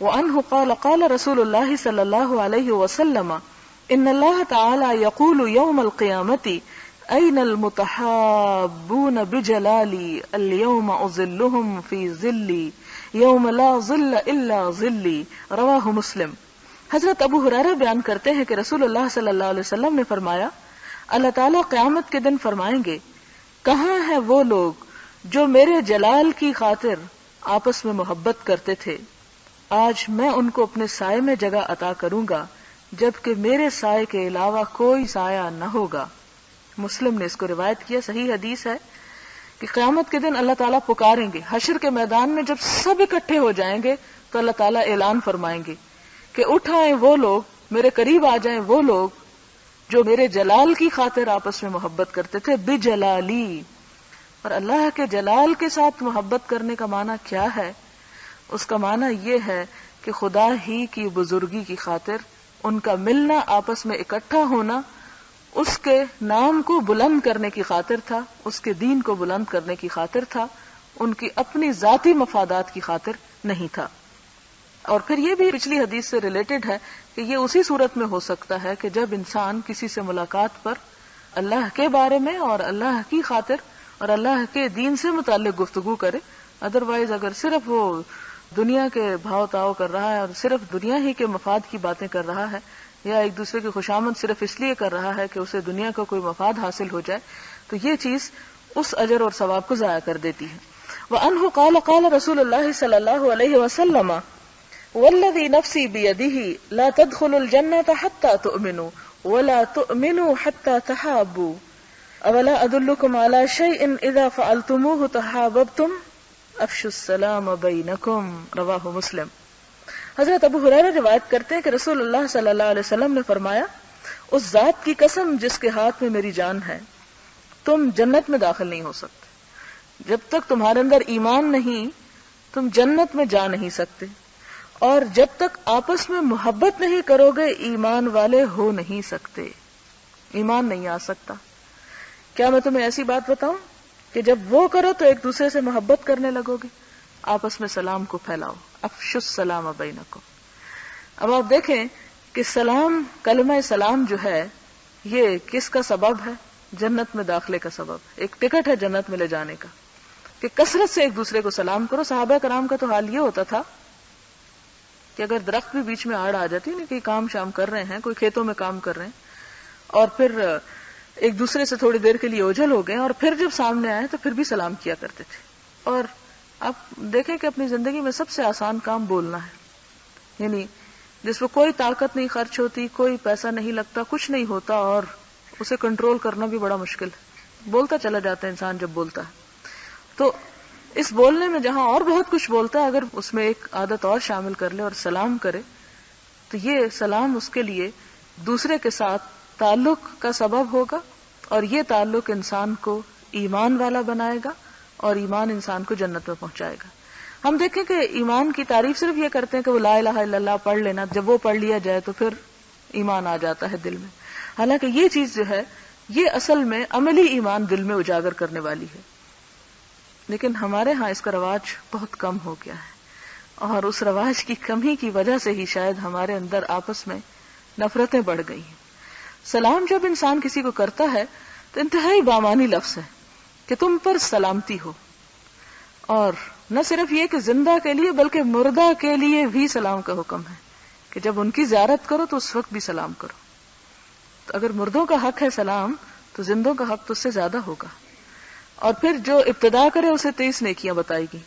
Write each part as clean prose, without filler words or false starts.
وعنہ قال قال رسول اللہ صلی اللہ علیہ وسلم ان اللہ تعالی یقول یوم القیامت این المتحابون بجلالی اليوم اظلهم فی ظلی یوم لا ظل الا ظلی رواہ مسلم۔ حضرت ابو ہریرہ بیان کرتے ہیں کہ رسول اللہ صلی اللہ علیہ وسلم نے فرمایا، اللہ تعالیٰ قیامت کے دن فرمائیں گے، کہاں ہیں وہ لوگ جو میرے جلال کی خاطر آپس میں محبت کرتے تھے؟ آج میں ان کو اپنے سائے میں جگہ عطا کروں گا، جبکہ میرے سائے کے علاوہ کوئی سایہ نہ ہوگا۔ مسلم نے اس کو روایت کیا، صحیح حدیث ہے کہ قیامت کے دن اللہ تعالیٰ پکاریں گے، حشر کے میدان میں جب سب اکٹھے ہو جائیں گے تو اللہ تعالیٰ اعلان فرمائیں گے کہ اٹھ آئیں وہ لوگ، میرے قریب آ جائیں وہ لوگ جو میرے جلال کی خاطر آپس میں محبت کرتے تھے، بجلالی۔ اور اللہ کے جلال کے ساتھ محبت کرنے کا معنی کیا ہے؟ اس کا معنی یہ ہے کہ خدا ہی کی بزرگی کی خاطر ان کا ملنا، آپس میں اکٹھا ہونا، اس کے نام کو بلند کرنے کی خاطر تھا، اس کے دین کو بلند کرنے کی خاطر تھا، ان کی اپنی ذاتی مفادات کی خاطر نہیں تھا۔ اور پھر یہ بھی پچھلی حدیث سے ریلیٹڈ ہے کہ یہ اسی صورت میں ہو سکتا ہے کہ جب انسان کسی سے ملاقات پر اللہ کے بارے میں اور اللہ کی خاطر اور اللہ کے دین سے متعلق گفتگو کرے۔ ادروائز اگر صرف وہ دنیا کے بھاؤ تاؤ کر رہا ہے اور صرف دنیا ہی کے مفاد کی باتیں کر رہا ہے، یا ایک دوسرے کی خوشامد صرف اس لیے کر رہا ہے کہ اسے دنیا کا کوئی مفاد حاصل ہو جائے، تو یہ چیز اس اجر اور ثواب کو ضائع کر دیتی ہے۔ وعنہ قال قال رسول اللہ صلی اللہ علیہ وسلم والذی نفسی بیدہ لا تدخلوا الجنة حتى تؤمنوا ولا تؤمنوا حتى تحابوا اولا ادلکم علی شیء اذا فعلتموه تحاببتم افشوا السلام بینکم رواہ مسلم۔ حضرت ابو ہریرہ روایت کرتے ہیں کہ رسول اللہ صلی اللہ علیہ وسلم نے فرمایا، اس ذات کی قسم جس کے ہاتھ میں میری جان ہے، تم جنت میں داخل نہیں ہو سکتے جب تک تمہارے اندر ایمان نہیں، تم جنت میں جا نہیں سکتے، اور جب تک آپس میں محبت نہیں کرو گے ایمان والے ہو نہیں سکتے، ایمان نہیں آ سکتا۔ کیا میں تمہیں ایسی بات بتاؤں کہ جب وہ کرو تو ایک دوسرے سے محبت کرنے لگو گے، آپس میں سلام کو پھیلاؤ، افشوا السلام بینکم۔ اب آپ دیکھیں کہ سلام، کلمہ سلام جو ہے، یہ کس کا سبب ہے؟ جنت میں داخلے کا سبب، ایک ٹکٹ ہے جنت میں لے جانے کا، کہ کثرت سے ایک دوسرے کو سلام کرو۔ صحابہ کرام کا تو حال یہ ہوتا تھا کہ اگر درخت بھی بیچ میں آڑ آ جاتی نا، کہ کام شام کر رہے ہیں، کوئی کھیتوں میں کام کر رہے ہیں، اور پھر ایک دوسرے سے تھوڑی دیر کے لیے اوجھل ہو گئے اور پھر جب سامنے آئے تو پھر بھی سلام کیا کرتے تھے۔ اور آپ دیکھیں کہ اپنی زندگی میں سب سے آسان کام بولنا ہے، یعنی جس میں کوئی طاقت نہیں خرچ ہوتی، کوئی پیسہ نہیں لگتا، کچھ نہیں ہوتا، اور اسے کنٹرول کرنا بھی بڑا مشکل ہے، بولتا چلا جاتا ہے انسان جب بولتا ہے۔ تو اس بولنے میں جہاں اور بہت کچھ بولتا ہے، اگر اس میں ایک عادت اور شامل کر لے اور سلام کرے، تو یہ سلام اس کے لیے دوسرے کے ساتھ تعلق کا سبب ہوگا، اور یہ تعلق انسان کو ایمان والا بنائے گا، اور ایمان انسان کو جنت میں پہنچائے گا۔ ہم دیکھیں کہ ایمان کی تعریف صرف یہ کرتے ہیں کہ وہ لا الہ الا اللہ پڑھ لینا، جب وہ پڑھ لیا جائے تو پھر ایمان آ جاتا ہے دل میں، حالانکہ یہ چیز جو ہے یہ اصل میں عملی ایمان دل میں اجاگر کرنے والی ہے۔ لیکن ہمارے ہاں اس کا رواج بہت کم ہو گیا ہے، اور اس رواج کی کمی کی وجہ سے ہی شاید ہمارے اندر آپس میں نفرتیں بڑھ گئی ہیں۔ سلام جب انسان کسی کو کرتا ہے تو انتہائی بامانی لفظ ہے کہ تم پر سلامتی ہو، اور نہ صرف یہ کہ زندہ کے لیے بلکہ مردہ کے لیے بھی سلام کا حکم ہے کہ جب ان کی زیارت کرو تو اس وقت بھی سلام کرو۔ تو اگر مردوں کا حق ہے سلام، تو زندوں کا حق تو اس سے زیادہ ہوگا۔ اور پھر جو ابتدا کرے اسے 23 نیکیاں بتائی گئی،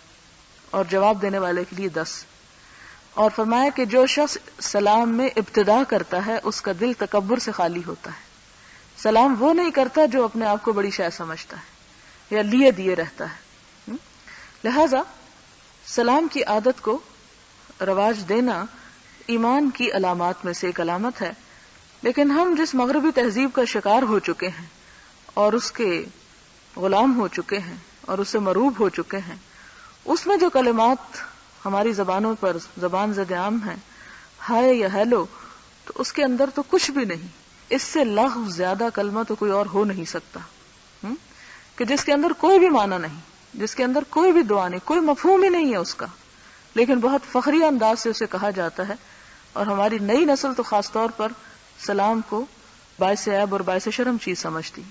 اور جواب دینے والے کے لیے 10۔ اور فرمایا کہ جو شخص سلام میں ابتدا کرتا ہے اس کا دل تکبر سے خالی ہوتا ہے۔ سلام وہ نہیں کرتا جو اپنے آپ کو بڑی شے سمجھتا ہے یا لیے دیے رہتا ہے۔ لہذا سلام کی عادت کو رواج دینا ایمان کی علامات میں سے ایک علامت ہے، لیکن ہم جس مغربی تہذیب کا شکار ہو چکے ہیں اور اس کے غلام ہو چکے ہیں اور اس سے مروب ہو چکے ہیں، اس میں جو کلمات ہماری زبانوں پر زبان زد عام ہیں، ہائے یا ہیلو، تو اس کے اندر تو کچھ بھی نہیں، اس سے لغو زیادہ کلمہ تو کوئی اور ہو نہیں سکتا، کہ جس کے اندر کوئی بھی معنی نہیں، جس کے اندر کوئی بھی دعا نہیں، کوئی مفہوم ہی نہیں ہے اس کا، لیکن بہت فخری انداز سے اسے کہا جاتا ہے، اور ہماری نئی نسل تو خاص طور پر سلام کو باعث عیب اور باعث شرم چیز سمجھتی.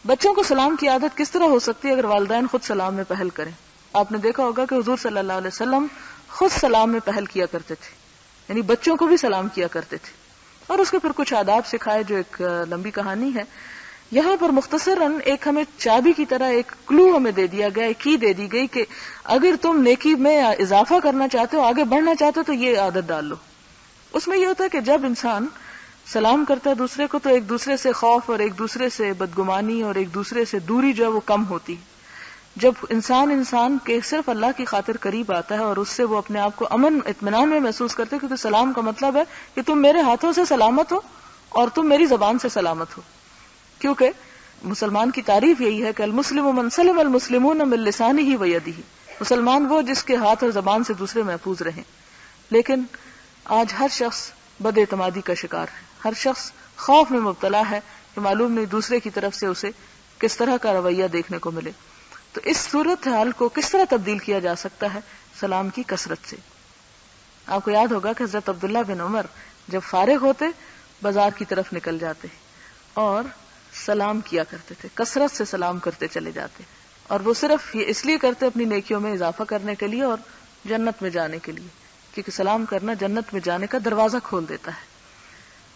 بچوں کو سلام کی عادت کس طرح ہو سکتی ہے؟ اگر والدین خود سلام میں پہل کریں. آپ نے دیکھا ہوگا کہ حضور صلی اللہ علیہ وسلم خود سلام میں پہل کیا کرتے تھے، یعنی بچوں کو بھی سلام کیا کرتے تھے، اور اس کے پھر کچھ آداب سکھائے جو ایک لمبی کہانی ہے. یہاں پر مختصراً ایک ہمیں چابی کی طرح ایک کلو ہمیں دے دیا گیا، ایک کی دے دی گئی کہ اگر تم نیکی میں اضافہ کرنا چاہتے ہو، آگے بڑھنا چاہتے ہو، تو یہ عادت ڈال لو. اس میں یہ ہوتا ہے کہ جب انسان سلام کرتا ہے دوسرے کو تو ایک دوسرے سے خوف اور ایک دوسرے سے بدگمانی اور ایک دوسرے سے دوری جو ہے وہ کم ہوتی. جب انسان کے صرف اللہ کی خاطر قریب آتا ہے اور اس سے وہ اپنے آپ کو امن اطمینان میں محسوس کرتے، کیونکہ سلام کا مطلب ہے کہ تم میرے ہاتھوں سے سلامت ہو اور تم میری زبان سے سلامت ہو. کیونکہ مسلمان کی تعریف یہی ہے کہ المسلم من سلم المسلمون من لسانہ و یدہ، مسلمان وہ جس کے ہاتھ اور زبان سے دوسرے محفوظ رہیں. لیکن آج ہر شخص بد اعتمادی کا شکار ہے، ہر شخص خوف میں مبتلا ہے کہ معلوم نہیں دوسرے کی طرف سے اسے کس طرح کا رویہ دیکھنے کو ملے. تو اس صورتحال کو کس طرح تبدیل کیا جا سکتا ہے؟ سلام کی کثرت سے. آپ کو یاد ہوگا کہ حضرت عبداللہ بن عمر جب فارغ ہوتے بازار کی طرف نکل جاتے اور سلام کیا کرتے تھے، کثرت سے سلام کرتے چلے جاتے، اور وہ صرف یہ اس لیے کرتے اپنی نیکیوں میں اضافہ کرنے کے لیے اور جنت میں جانے کے لیے، کیونکہ سلام کرنا جنت میں جانے کا دروازہ کھول دیتا ہے.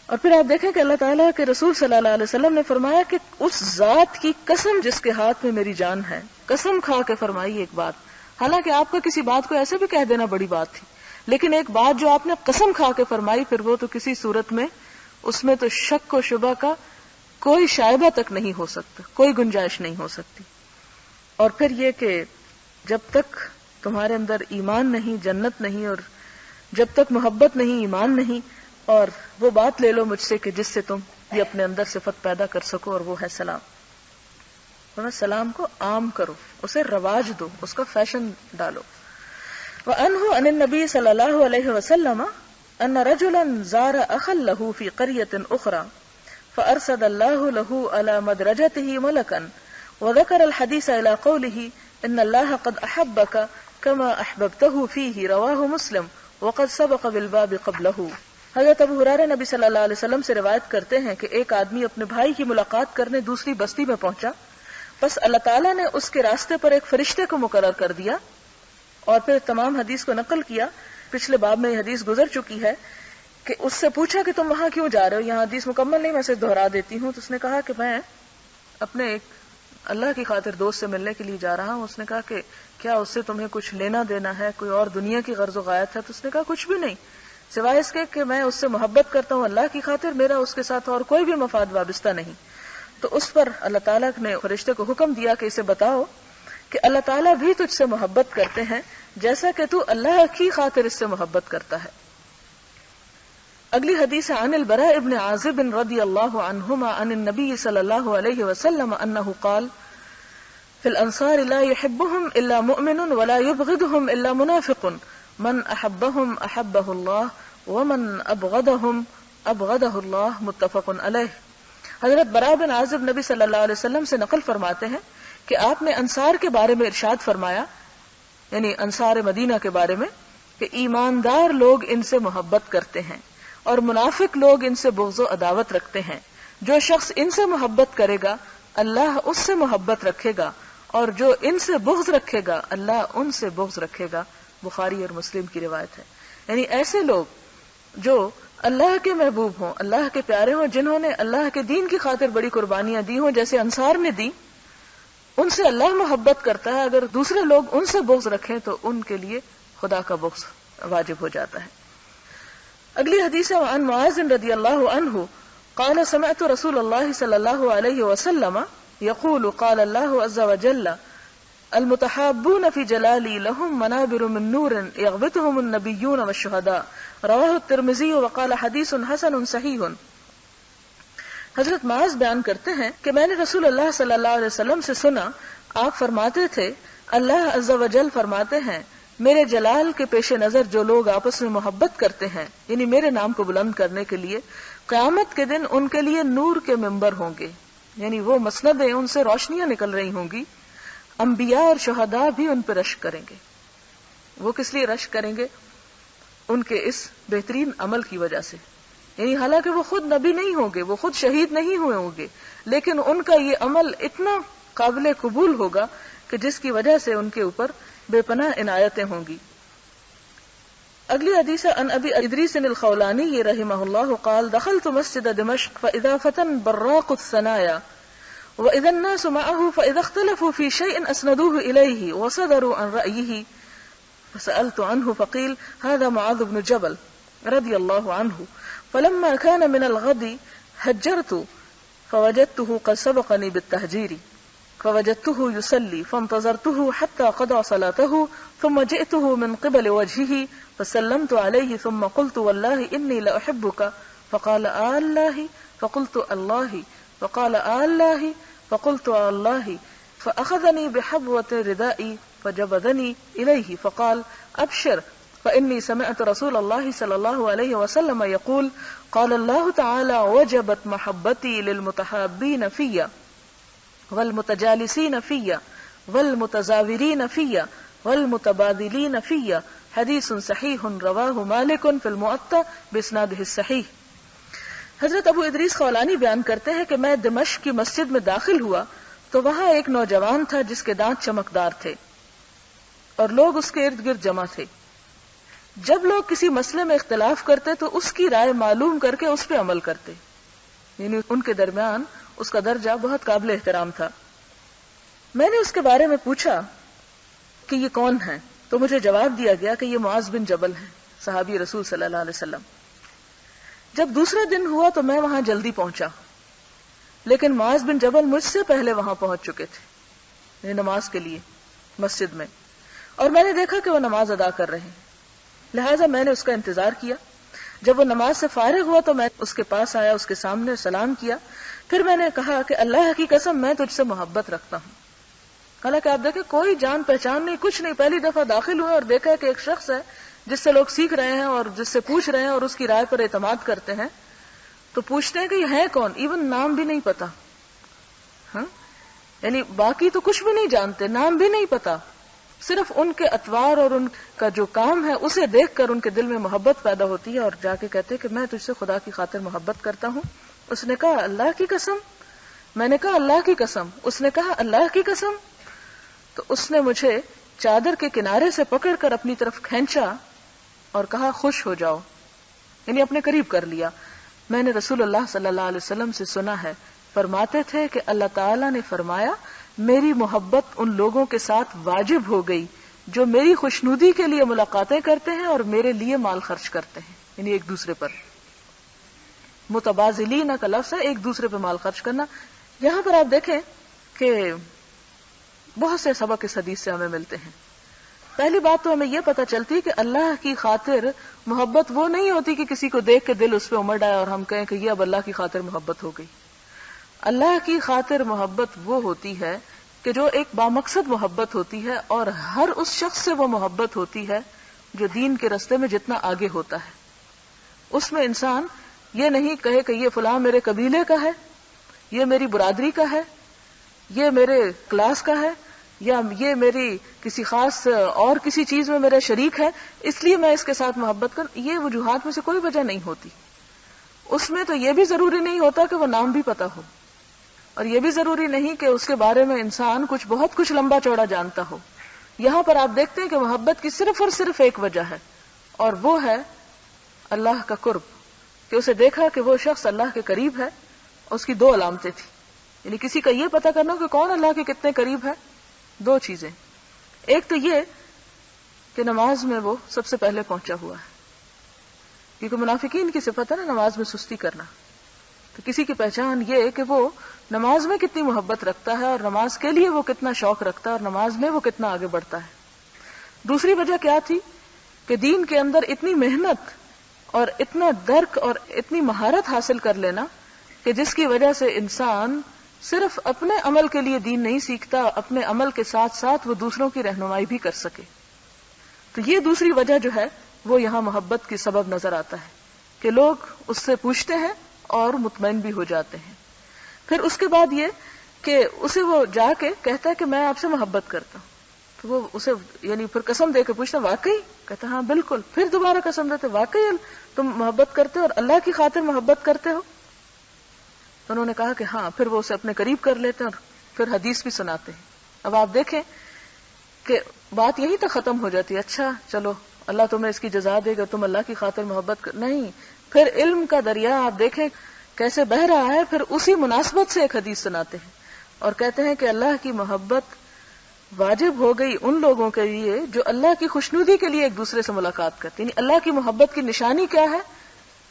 اور پھر آپ دیکھیں کہ اللہ تعالیٰ کے رسول صلی اللہ علیہ وسلم نے فرمایا کہ اس ذات کی قسم جس کے ہاتھ میں میری جان ہے، قسم کھا کے فرمائی ایک بات. حالانکہ آپ کا کسی بات کو ایسے بھی کہہ دینا بڑی بات تھی، لیکن ایک بات جو آپ نے قسم کھا کے فرمائی، پھر وہ تو کسی صورت میں اس میں تو شک و شبہ کا کوئی شائبہ تک نہیں ہو سکتا، کوئی گنجائش نہیں ہو سکتی. اور پھر یہ کہ جب تک تمہارے اندر ایمان نہیں جنت نہیں، اور جب تک محبت نہیں ایمان نہیں، اور وہ بات لے لو مجھ سے کہ جس سے تم یہ اپنے اندر صفت پیدا کر سکو، اور وہ ہے سلام. سلام کو عام کرو، اسے رواج دو، اس کا فیشن ڈالو. وَأَنْهُ عَنِ النَّبِيِّ صلی اللہ علیہ وسلم أَنَّ رَجُلًا زَارَ أَخًا لَهُ فِي قَرْيَةٍ أُخْرَى فَأَرْسَلَ اللَّهُ لَهُ عَلَى مَدْرَجَتِهِ مَلَكًا وَذَكَرَ الْحَدِيثَ إِلَى قَوْلِهِ إِنَّ اللَّهَ قَدْ أَحَبَّكَ كَمَا أَحْبَبْتَهُ فِيهِ رواه مسلم وقد سبق بالباب قبله. حضرت ابو ہریرہ نبی صلی اللہ علیہ وسلم سے روایت کرتے ہیں کہ ایک آدمی اپنے بھائی کی ملاقات کرنے دوسری بستی میں پہنچا، بس اللہ تعالیٰ نے اس کے راستے پر ایک فرشتے کو مقرر کر دیا، اور پھر تمام حدیث کو نقل کیا. پچھلے باب میں یہ حدیث گزر چکی ہے کہ اس سے پوچھا کہ تم وہاں کیوں جا رہے ہو، یہاں حدیث مکمل نہیں، میں اسے دہرا دیتی ہوں. تو اس نے کہا کہ میں اپنے ایک اللہ کی خاطر دوست سے ملنے کے لیے جا رہا ہوں. اس نے کہا کہ کیا اس سے تمہیں کچھ لینا دینا ہے، کوئی اور دنیا کی غرض و غایت ہے؟ تو اس نے کہا کچھ بھی نہیں، سوائے اس کے کہ میں اس سے محبت کرتا ہوں اللہ کی خاطر، میرا اس کے ساتھ اور کوئی بھی مفاد وابستہ نہیں. تو اس پر اللہ تعالیٰ نے فرشتے کو حکم دیا کہ اسے بتاؤ کہ اللہ تعالیٰ بھی تجھ سے محبت کرتے ہیں جیسا کہ تو اللہ کی خاطر اس سے محبت کرتا ہے. اگلی حدیث عن البراء ابن عازب رضی اللہ عنہما عن النبی صلی اللہ علیہ وسلم انہ قال فی الانصار لا يحبهم الا مؤمن ولا يبغضهم الا منافق من احبهم احبہ اللہ ومن ابغضهم ابغضہ اللہ متفق علیہ. حضرت براء بن عازب نبی صلی اللہ علیہ وسلم سے نقل فرماتے ہیں کہ آپ نے انصار کے بارے میں ارشاد فرمایا، یعنی انصار مدینہ کے بارے میں، کہ ایماندار لوگ ان سے محبت کرتے ہیں اور منافق لوگ ان سے بغض و عداوت رکھتے ہیں. جو شخص ان سے محبت کرے گا اللہ اس سے محبت رکھے گا، اور جو ان سے بغض رکھے گا اللہ ان سے بغض رکھے گا. بخاری اور مسلم کی روایت ہے. یعنی ایسے لوگ جو اللہ کے محبوب ہوں، اللہ کے پیارے ہوں، جنہوں نے اللہ کے دین کی خاطر بڑی قربانیاں دی ہوں جیسے انصار نے دی، ان سے اللہ محبت کرتا ہے. اگر دوسرے لوگ ان سے بغض رکھیں تو ان کے لیے خدا کا بغض واجب ہو جاتا ہے. اگلی حدیث عن معاذ رضی اللہ عنہ قال سمعت رسول اللہ صلی اللہ علیہ وسلم یقول قال اللہ عز وجل المتحابون فی جلالی لهم منابر من نور یغبطهم النبیون والشہداء رواہ الترمذی وقال حدیث حسن صحیح. حضرت معاذ بیان کرتے ہیں کہ میں نے رسول اللہ صلی اللہ علیہ وسلم سے سنا، آپ فرماتے تھے اللہ عز وجل فرماتے ہیں میرے جلال کے پیش نظر جو لوگ آپس میں محبت کرتے ہیں، یعنی میرے نام کو بلند کرنے کے لیے، قیامت کے دن ان کے لیے نور کے ممبر ہوں گے، یعنی وہ مسندیں ان سے روشنیاں نکل رہی ہوں گی، انبیاء اور شہداء بھی ان پہ رشک کریں گے. وہ کس لیے رشک کریں گے؟ ان کے اس بہترین عمل کی وجہ سے. یعنی حالانکہ وہ خود نبی نہیں ہوں گے، وہ خود شہید نہیں ہوئے ہوں گے، لیکن ان کا یہ عمل اتنا قابل قبول ہوگا کہ جس کی وجہ سے ان کے اوپر بے پناہ عنایتیں ہوں گی. اگلی حدیث عن ابی ادریس الخولانی رحمہ اللہ قال دخلت مسجد دمشق فاذا فتى براق الثنايا واذا الناس معه فاذا اختلفوا في شيء اسندوه اليه وصدروا عن رأيه فسألت عنه فقيل هذا معاذ بن جبل رضي الله عنه فلما كان من الغد هجرت فوجدته قد سبقني بالتهجير فوجدته يصلي فانتظرته حتى قضى صلاته ثم جئته من قبل وجهه فسلمت عليه ثم قلت والله إني لأحبك فقال الله فقلت الله فقال الله فقلت الله فأخذني بحبوة ردائي فجبذني إليه فقال أبشر فإني سمعت رسول الله صلى الله عليه وسلم يقول قال الله تعالى وجبت محبتي للمتحابين فيا والمتجالسين فيا والمتزاورين فيا والمتبادلين فيا حدیث صحیح رواہ مالک فی الموطأ باسنادہ الصحیح. حضرت ابو ادریس خولانی بیان کرتے ہیں کہ میں دمشق کی مسجد میں داخل ہوا تو وہاں ایک نوجوان تھا جس کے دانت چمکدار تھے اور لوگ اس کے ارد گرد جمع تھے. جب لوگ کسی مسئلے میں اختلاف کرتے تو اس کی رائے معلوم کر کے اس پہ عمل کرتے، یعنی ان کے درمیان اس کا درجہ بہت قابل احترام تھا. میں نے اس کے بارے میں پوچھا کہ یہ کون ہے تو مجھے جواب دیا گیا کہ یہ معاذ بن جبل ہیں، صحابی رسول صلی اللہ علیہ وسلم. جب دوسرے دن ہوا تو میں وہاں جلدی پہنچا، لیکن معاذ بن جبل مجھ سے پہلے وہاں پہنچ چکے تھے نماز کے لیے مسجد میں، اور میں نے دیکھا کہ وہ نماز ادا کر رہے ہیں، لہٰذا میں نے اس کا انتظار کیا. جب وہ نماز سے فارغ ہوا تو میں اس کے پاس آیا، اس کے سامنے سلام کیا. پھر میں نے کہا کہ اللہ کی قسم میں تجھ سے محبت رکھتا ہوں. حالانکہ آپ دیکھیں کوئی جان پہچان نہیں، کچھ نہیں، پہلی دفعہ داخل ہوئے اور دیکھا کہ ایک شخص ہے جس سے لوگ سیکھ رہے ہیں اور جس سے پوچھ رہے ہیں اور اس کی رائے پر اعتماد کرتے ہیں. تو پوچھتے ہیں کہ یہ ہے کون، ایون نام بھی نہیں پتا. ہاں، یعنی باقی تو کچھ بھی نہیں جانتے، نام بھی نہیں پتا، صرف ان کے اطوار اور ان کا جو کام ہے اسے دیکھ کر ان کے دل میں محبت پیدا ہوتی ہے اور جا کے کہتے کہ میں تجھ سے خدا کی خاطر محبت کرتا ہوں. اس نے کہا اللہ کی قسم. میں نے کہا اللہ کی قسم. اس نے کہا اللہ کی قسم. تو اس نے مجھے چادر کے کنارے سے پکڑ کر اپنی طرف کھینچا اور کہا خوش ہو جاؤ، یعنی اپنے قریب کر لیا. میں نے رسول اللہ صلی اللہ علیہ وسلم سے سنا ہے، فرماتے تھے کہ اللہ تعالیٰ نے فرمایا میری محبت ان لوگوں کے ساتھ واجب ہو گئی جو میری خوشنودی کے لیے ملاقاتیں کرتے ہیں اور میرے لیے مال خرچ کرتے ہیں، یعنی ایک دوسرے پر. متبادلین کا لفظ ہے ایک دوسرے پہ مال خرچ کرنا. یہاں پر آپ دیکھیں کہ بہت سے سبق اس حدیث سے ہمیں ملتے ہیں. پہلی بات تو ہمیں یہ پتہ چلتی ہے کہ اللہ کی خاطر محبت وہ نہیں ہوتی کہ کسی کو دیکھ کے دل اس پہ امڑ آئے اور ہم کہیں کہ یہ اب اللہ کی خاطر محبت ہو گئی. اللہ کی خاطر محبت وہ ہوتی ہے کہ جو ایک بامقصد محبت ہوتی ہے اور ہر اس شخص سے وہ محبت ہوتی ہے جو دین کے رستے میں جتنا آگے ہوتا ہے. اس میں انسان یہ نہیں کہے کہ یہ فلاں میرے قبیلے کا ہے، یہ میری برادری کا ہے، یہ میرے کلاس کا ہے، یا یہ میری کسی خاص اور کسی چیز میں میرا شریک ہے اس لیے میں اس کے ساتھ محبت کروں. یہ وجوہات میں سے کوئی وجہ نہیں ہوتی. اس میں تو یہ بھی ضروری نہیں ہوتا کہ وہ نام بھی پتا ہو، اور یہ بھی ضروری نہیں کہ اس کے بارے میں انسان بہت کچھ لمبا چوڑا جانتا ہو. یہاں پر آپ دیکھتے ہیں کہ محبت کی صرف اور صرف ایک وجہ ہے، اور وہ ہے اللہ کا قرب، کہ اسے دیکھا کہ وہ شخص اللہ کے قریب ہے. اس کی دو علامتیں تھیں، یعنی کسی کا یہ پتا کرنا کہ کون اللہ کے کتنے قریب ہے. دو چیزیں، ایک تو یہ کہ نماز میں وہ سب سے پہلے پہنچا ہوا ہے، کیونکہ منافقین کی صفت ہے نا نماز میں سستی کرنا. تو کسی کی پہچان یہ کہ وہ نماز میں کتنی محبت رکھتا ہے اور نماز کے لیے وہ کتنا شوق رکھتا ہے اور نماز میں وہ کتنا آگے بڑھتا ہے. دوسری وجہ کیا تھی کہ دین کے اندر اتنی محنت اور اتنا درک اور اتنی مہارت حاصل کر لینا کہ جس کی وجہ سے انسان صرف اپنے عمل کے لیے دین نہیں سیکھتا، اپنے عمل کے ساتھ ساتھ وہ دوسروں کی رہنمائی بھی کر سکے. تو یہ دوسری وجہ جو ہے وہ یہاں محبت کی سبب نظر آتا ہے کہ لوگ اس سے پوچھتے ہیں اور مطمئن بھی ہو جاتے ہیں. پھر اس کے بعد یہ کہ اسے وہ جا کے کہتا ہے کہ میں آپ سے محبت کرتا ہوں. تو وہ اسے یعنی پھر قسم دے کے پوچھنا واقعی؟ کہتا ہاں بالکل. پھر دوبارہ قسم دیتے واقعی تم محبت کرتے ہو اور اللہ کی خاطر محبت کرتے ہو؟ تو انہوں نے کہا کہ ہاں. پھر وہ اسے اپنے قریب کر لیتے ہیں اور پھر حدیث بھی سناتے ہیں. اب آپ دیکھیں کہ بات یہی تک ختم ہو جاتی ہے. اچھا چلو اللہ تمہیں اس کی جزا دے گا، تم اللہ کی خاطر محبت نہیں. پھر علم کا دریا آپ دیکھیں کیسے بہہ رہا ہے. پھر اسی مناسبت سے ایک حدیث سناتے ہیں اور کہتے ہیں کہ اللہ کی محبت واجب ہو گئی ان لوگوں کے لیے جو اللہ کی خوشنودی کے لیے ایک دوسرے سے ملاقات کرتے ہیں. یعنی اللہ کی محبت کی نشانی کیا ہے؟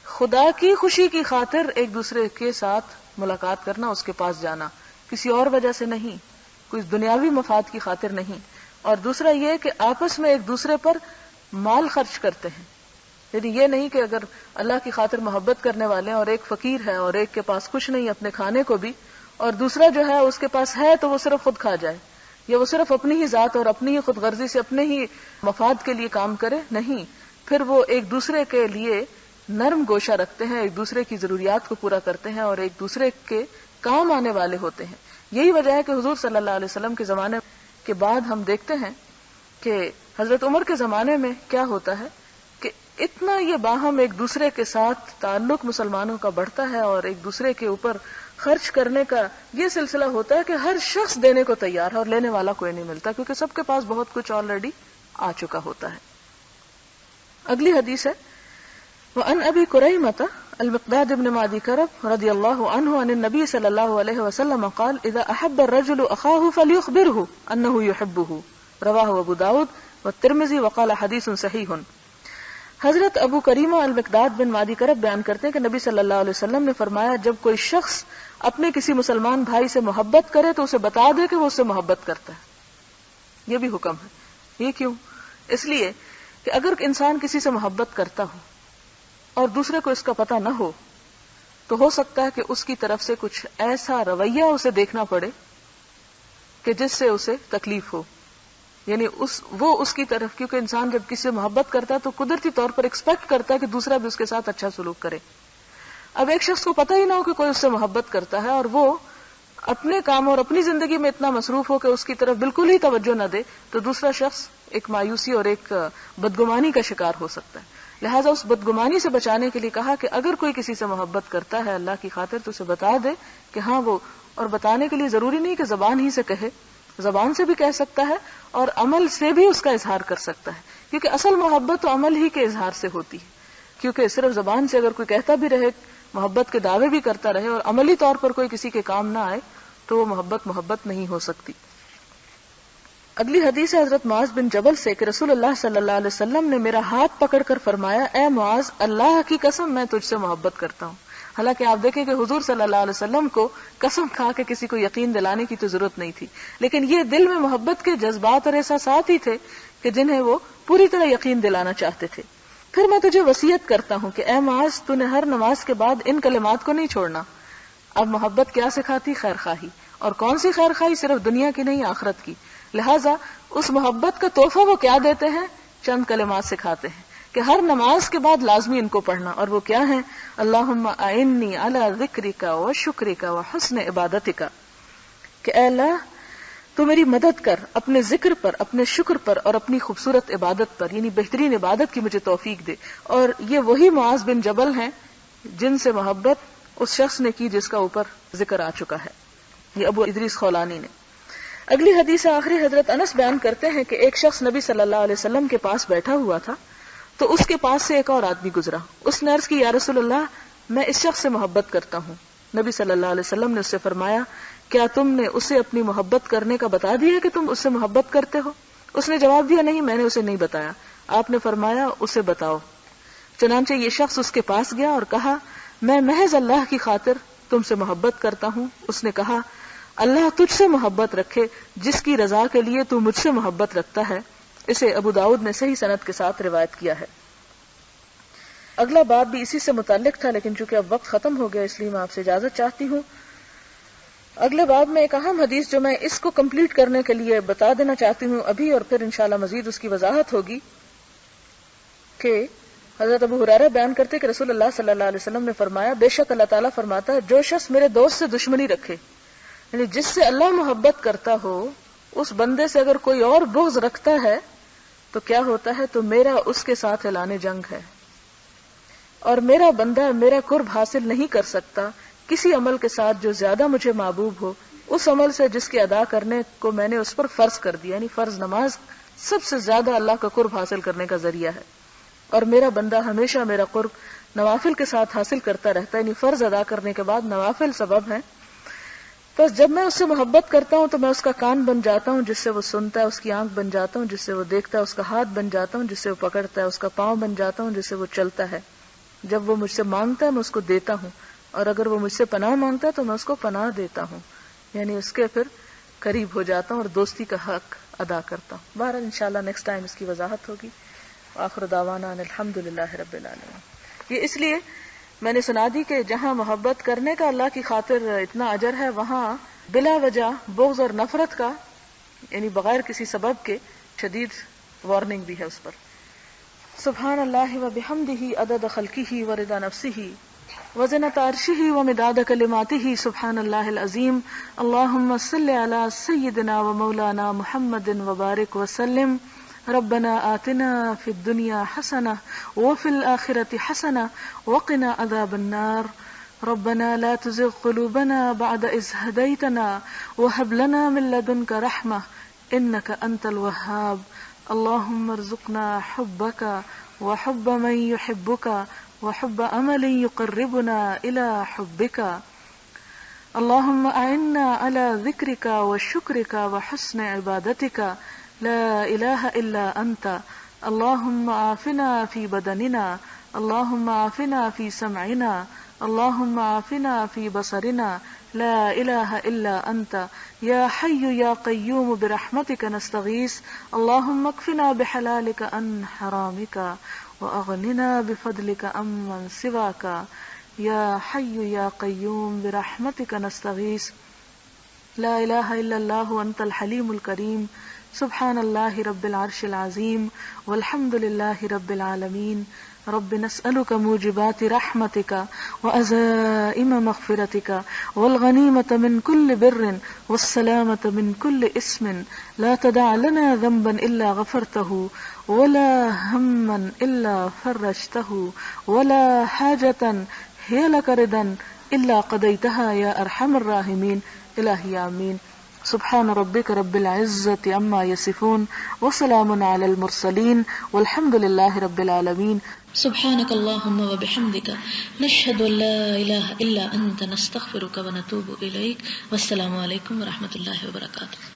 خدا کی خوشی کی خاطر ایک دوسرے کے ساتھ ملاقات کرنا، اس کے پاس جانا، کسی اور وجہ سے نہیں، کوئی دنیاوی مفاد کی خاطر نہیں. اور دوسرا یہ کہ آپس میں ایک دوسرے پر مال خرچ کرتے ہیں. یعنی یہ نہیں کہ اگر اللہ کی خاطر محبت کرنے والے ہیں اور ایک فقیر ہے اور ایک کے پاس کچھ نہیں اپنے کھانے کو بھی، اور دوسرا جو ہے اس کے پاس ہے تو وہ صرف خود کھا جائے یا وہ صرف اپنی ہی ذات اور اپنی ہی خود غرضی سے اپنے ہی مفاد کے لیے کام کرے. نہیں، پھر وہ ایک دوسرے کے لیے نرم گوشہ رکھتے ہیں، ایک دوسرے کی ضروریات کو پورا کرتے ہیں اور ایک دوسرے کے کام آنے والے ہوتے ہیں. یہی وجہ ہے کہ حضور صلی اللہ علیہ وسلم کے زمانے کے بعد ہم دیکھتے ہیں کہ حضرت عمر کے زمانے میں کیا ہوتا ہے کہ اتنا یہ باہم ایک دوسرے کے ساتھ تعلق مسلمانوں کا بڑھتا ہے اور ایک دوسرے کے اوپر خرچ کرنے کا یہ سلسلہ ہوتا ہے کہ ہر شخص دینے کو تیار ہے اور لینے والا کوئی نہیں ملتا، کیونکہ سب کے پاس بہت کچھ آلریڈی آ چکا ہوتا ہے. اگلی حدیث ہے وَأَنْ أَبِي كُرَيْمَةَ الْمِقْدَادِ بْنِ مَعْدِي كَرَبٍ رضی اللہ عنہ عن النبي صلی اللہ علیہ وسلم قال اذا احب الرجل اخاه فليخبره انه يحبه رواہ ابو داود والترمذی وقال حدیث صحیح. حضرت ابو کریمہ المقداد بن مادی کرب بیان کرتے ہیں کہ نبی صلی اللہ علیہ وسلم نے فرمایا جب کوئی شخص اپنے کسی مسلمان بھائی سے محبت کرے تو اسے بتا دے کہ وہ اس سے محبت کرتا ہے. یہ بھی حکم ہے. یہ کیوں؟ اس لیے کہ اگر انسان کسی سے محبت کرتا ہو اور دوسرے کو اس کا پتہ نہ ہو تو ہو سکتا ہے کہ اس کی طرف سے کچھ ایسا رویہ اسے دیکھنا پڑے کہ جس سے اسے تکلیف ہو. یعنی وہ اس کی طرف، کیونکہ انسان جب کسی سے محبت کرتا ہے تو قدرتی طور پر ایکسپیکٹ کرتا ہے کہ دوسرا بھی اس کے ساتھ اچھا سلوک کرے. اب ایک شخص کو پتہ ہی نہ ہو کہ کوئی اس سے محبت کرتا ہے اور وہ اپنے کام اور اپنی زندگی میں اتنا مصروف ہو کہ اس کی طرف بالکل ہی توجہ نہ دے تو دوسرا شخص ایک مایوسی اور ایک بدگمانی کا شکار ہو سکتا ہے. لہٰذا اس بدگمانی سے بچانے کے لیے کہا کہ اگر کوئی کسی سے محبت کرتا ہے اللہ کی خاطر تو اسے بتا دے کہ ہاں وہ، اور بتانے کے لیے ضروری نہیں کہ زبان ہی سے کہے، زبان سے بھی کہہ سکتا ہے اور عمل سے بھی اس کا اظہار کر سکتا ہے، کیونکہ اصل محبت تو عمل ہی کے اظہار سے ہوتی ہے. کیونکہ صرف زبان سے اگر کوئی کہتا بھی رہے، محبت کے دعوے بھی کرتا رہے اور عملی طور پر کوئی کسی کے کام نہ آئے تو وہ محبت نہیں ہو سکتی. اگلی حدیث ہے حضرت معاذ بن جبل سے کہ رسول اللہ صلی اللہ علیہ وسلم نے میرا ہاتھ پکڑ کر فرمایا اے معاذ اللہ کی قسم میں تجھ سے محبت کرتا ہوں. حالانکہ آپ دیکھیں کہ حضور صلی اللہ علیہ وسلم کو قسم کھا کے کسی کو یقین دلانے کی تو ضرورت نہیں تھی، لیکن یہ دل میں محبت کے جذبات اور احساسات ہی تھے کہ جنہیں وہ پوری طرح یقین دلانا چاہتے تھے. پھر میں تجھے وصیت کرتا ہوں کہ اے معاذ تو نے ہر نماز کے بعد ان کلمات کو نہیں چھوڑنا. اب محبت کیا سکھاتی؟ خیر خواہی. اور کون سی خیر خواہی؟ صرف دنیا کی نہیں، آخرت کی. لہٰذا اس محبت کا تحفہ وہ کیا دیتے ہیں؟ چند کلمات سکھاتے ہیں کہ ہر نماز کے بعد لازمی ان کو پڑھنا. اور وہ کیا ہیں؟ اللہم اعنی علی ذکرک و شکرک و حسن عبادتک، کہ اے اللہ تو میری مدد کر اپنے ذکر پر، اپنے شکر پر اور اپنی خوبصورت عبادت پر، یعنی بہترین عبادت کی مجھے توفیق دے. اور یہ وہی معاذ بن جبل ہیں جن سے محبت اس شخص نے کی جس کا اوپر ذکر آ چکا ہے، یہ ابو ادریس خولانی نے. اگلی حدیث آخری حضرت انس بیان کرتے ہیں کہ ایک شخص نبی صلی اللہ علیہ وسلم کے پاس بیٹھا ہوا تھا تو اس کے پاس سے ایک اور آدمی گزرا. اس نے عرض کی یا رسول اللہ میں اس شخص سے محبت کرتا ہوں. نبی صلی اللہ علیہ وسلم نے اس سے فرمایا کیا تم نے اسے اپنی محبت کرنے کا بتا دیا کہ تم اس سے محبت کرتے ہو؟ اس نے جواب دیا نہیں، میں نے اسے نہیں بتایا. آپ نے فرمایا اسے بتاؤ. چنانچہ یہ شخص اس کے پاس گیا اور کہا میں محض اللہ کی خاطر تم سے محبت کرتا ہوں. اس نے کہا اللہ تجھ سے محبت رکھے جس کی رضا کے لیے تو مجھ سے محبت رکھتا ہے. اسے ابو داؤد نے صحیح سند کے ساتھ روایت کیا ہے. اگلا باب بھی اسی سے متعلق تھا لیکن چونکہ اب وقت ختم ہو گیا اس لیے میں آپ سے اجازت چاہتی ہوں. اگلے باب میں ایک اہم حدیث جو میں اس کو کمپلیٹ کرنے کے لیے بتا دینا چاہتی ہوں ابھی، اور پھر انشاءاللہ مزید اس کی وضاحت ہوگی، کہ حضرت ابو ہریرہ بیان کرتے کہ رسول اللہ صلی اللہ علیہ وسلم نے فرمایا بے شک اللہ تعالیٰ فرماتا ہے جو شخص میرے دوست سے دشمنی رکھے، یعنی جس سے اللہ محبت کرتا ہو اس بندے سے اگر کوئی اور بغض رکھتا ہے تو کیا ہوتا ہے؟ تو میرا اس کے ساتھ اعلان جنگ ہے، اور میرا بندہ میرا قرب حاصل نہیں کر سکتا کسی عمل کے ساتھ جو زیادہ مجھے محبوب ہو اس عمل سے جس کے ادا کرنے کو میں نے اس پر فرض کر دیا. یعنی فرض نماز سب سے زیادہ اللہ کا قرب حاصل کرنے کا ذریعہ ہے، اور میرا بندہ ہمیشہ میرا قرب نوافل کے ساتھ حاصل کرتا رہتا ہے. یعنی فرض ادا کرنے کے بعد نوافل سبب ہیں. بس جب میں اس سے محبت کرتا ہوں تو میں اس کا کان بن جاتا ہوں جس سے وہ سنتا ہے، اس کی آنکھ بن جاتا ہوں جس سے وہ دیکھتا ہے، اس کا ہاتھ بن جاتا ہوں جس سے وہ پکڑتا ہے، اس کا پاؤں بن جاتا ہوں جس سے وہ چلتا ہے. جب وہ مجھ سے مانگتا ہے میں اس کو دیتا ہوں، اور اگر وہ مجھ سے پناہ مانگتا ہے تو میں اس کو پناہ دیتا ہوں. یعنی اس کے پھر قریب ہو جاتا ہوں اور دوستی کا حق ادا کرتا ہوں. بہرحال انشاءاللہ نیکسٹ ٹائم اس کی وضاحت ہوگی. آخر دعوانا ان الحمدللہ رب العالمین. یہ اس لیے میں نے سنا دی کہ جہاں محبت کرنے کا اللہ کی خاطر اتنا اجر ہے، وہاں بلا وجہ بغض اور نفرت کا یعنی بغیر کسی سبب کے شدید وارننگ بھی ہے اس پر. سبحان اللہ و بحمدہ عدد خلقہ و رضا نفسہ وزنة عرشہ ومداد کلماتہ. سبحان اللہ العظیم. اللہم صل علی سیدنا و مولانا محمد وبارک وسلم. ربنا آتنا فی الدنیا حسنہ وفی الآخرۃ حسنہ وقنا عذاب النار. ربنا لا تزغ قلوبنا بعد إذ هديتنا وهب لنا من لدنك رحمة إنك أنت الوهاب. اللهم ارزقنا حبك وحب من يحبك وحب عمل يقربنا إلى حبك. اللهم أعنا على ذكرك وشكرك وحسن عبادتك لا إله إلا أنت. اللهم عافنا في بدننا، اللهم عافنا في سمعنا، اللهم عافنا في بصرنا لا إله إلا أنت. يا حي يا قيوم برحمتك نستغيث. اللهم اكفنا بحلالك عن حرامك وأغننا بفضلك عمن سواك. يا حي يا قيوم برحمتك نستغيث. لا إله إلا الله وأنت الحليم الكريم. سبحان الله رب العرش العظيم والحمد لله رب العالمين. رب نسألك موجبات رحمتك وعزائم مغفرتك والغنيمة من كل بر والسلامة من كل اسم. لا تدع لنا ذنبا إلا غفرته ولا هما إلا فرجته ولا حاجة هي لك رضا إلا قضيتها يا أرحم الراحمين. إلهي آمين. سبحان ربك رب العزة عما يصفون وسلام على المرسلين والحمد لله رب العالمين. سبحانك اللهم وبحمدك نشهد أن لا إله إلا أنت نستغفرك ونتوب إليك. والسلام عليكم ورحمة الله وبركاته.